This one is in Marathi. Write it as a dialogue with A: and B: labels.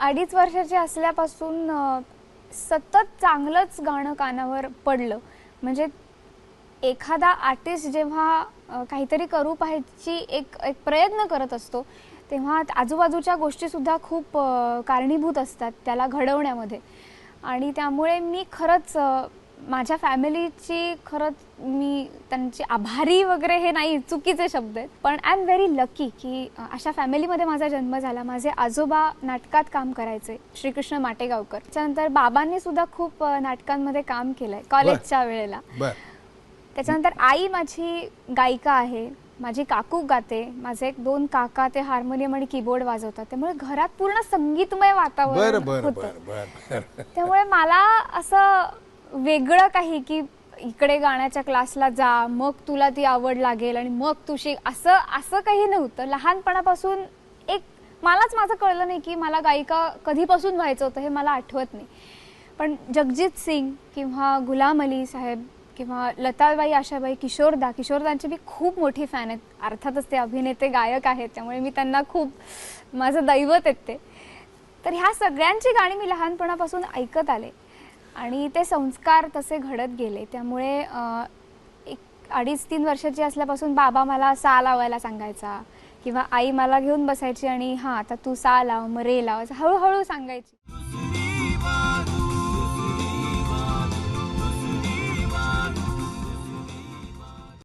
A: 2.5 वर्षाची असल्यापासून सतत चांगलंच गाणं कानावर पडलं. म्हणजे एखादा आर्टिस्ट जेव्हा काहीतरी करू पाहायची एक प्रयत्न करत असतो, तेव्हा आजूबाजूच्या गोष्टीसुद्धा खूप कारणीभूत असतात त्याला घडवण्यामध्ये. आणि त्यामुळे मी खरंच माझ्या फॅमिलीची खरंच मी त्यांची आभारी वगैरे हे नाही, चुकीचे शब्द आहेत. पण आय एम व्हेरी लकी की अशा फॅमिलीमध्ये माझा जन्म झाला. माझे आजोबा नाटकात काम करायचे, श्रीकृष्ण माटेगावकर. त्याच्यानंतर बाबांनी सुद्धा खूप नाटकांमध्ये काम केलंय कॉलेजच्या वेळेला. त्याच्यानंतर आई माझी गायिका आहे, माझी काकू गाते, माझे 2 काका ते हार्मोनियम आणि कीबोर्ड वाजवतात. त्यामुळे घरात पूर्ण संगीतमय वातावरण होतं. त्यामुळे मला असं वेगळं काही की इकडे गाण्याच्या क्लासला जा, मग तुला ती आवड लागेल आणि मग तू शिक, असं काही नव्हतं. लहानपणापासून मलाच माझं कळलं नाही की मला गायिका कधीपासून व्हायचं होतं हे मला आठवत नाही. पण जगजीत सिंग किंवा गुलाम अली साहेब किंवा लताबाई, आशाबाई, किशोरदांची मी खूप मोठी फॅन आहे. अर्थातच ते अभिनेते गायक आहेत, त्यामुळे मी त्यांना खूप माझं दैवत आहेत ते. तर ह्या सगळ्यांची गाणी मी लहानपणापासून ऐकत आले आणि ते संस्कार तसे घडत गेले. त्यामुळे 2.5-3 वर्षाची असल्यापासून बाबा मला सा लावायला सांगायचा किंवा आई मला घेऊन बसायची आणि हां आता तू सा लाव, मग रे लाव, हळूहळू सांगायची.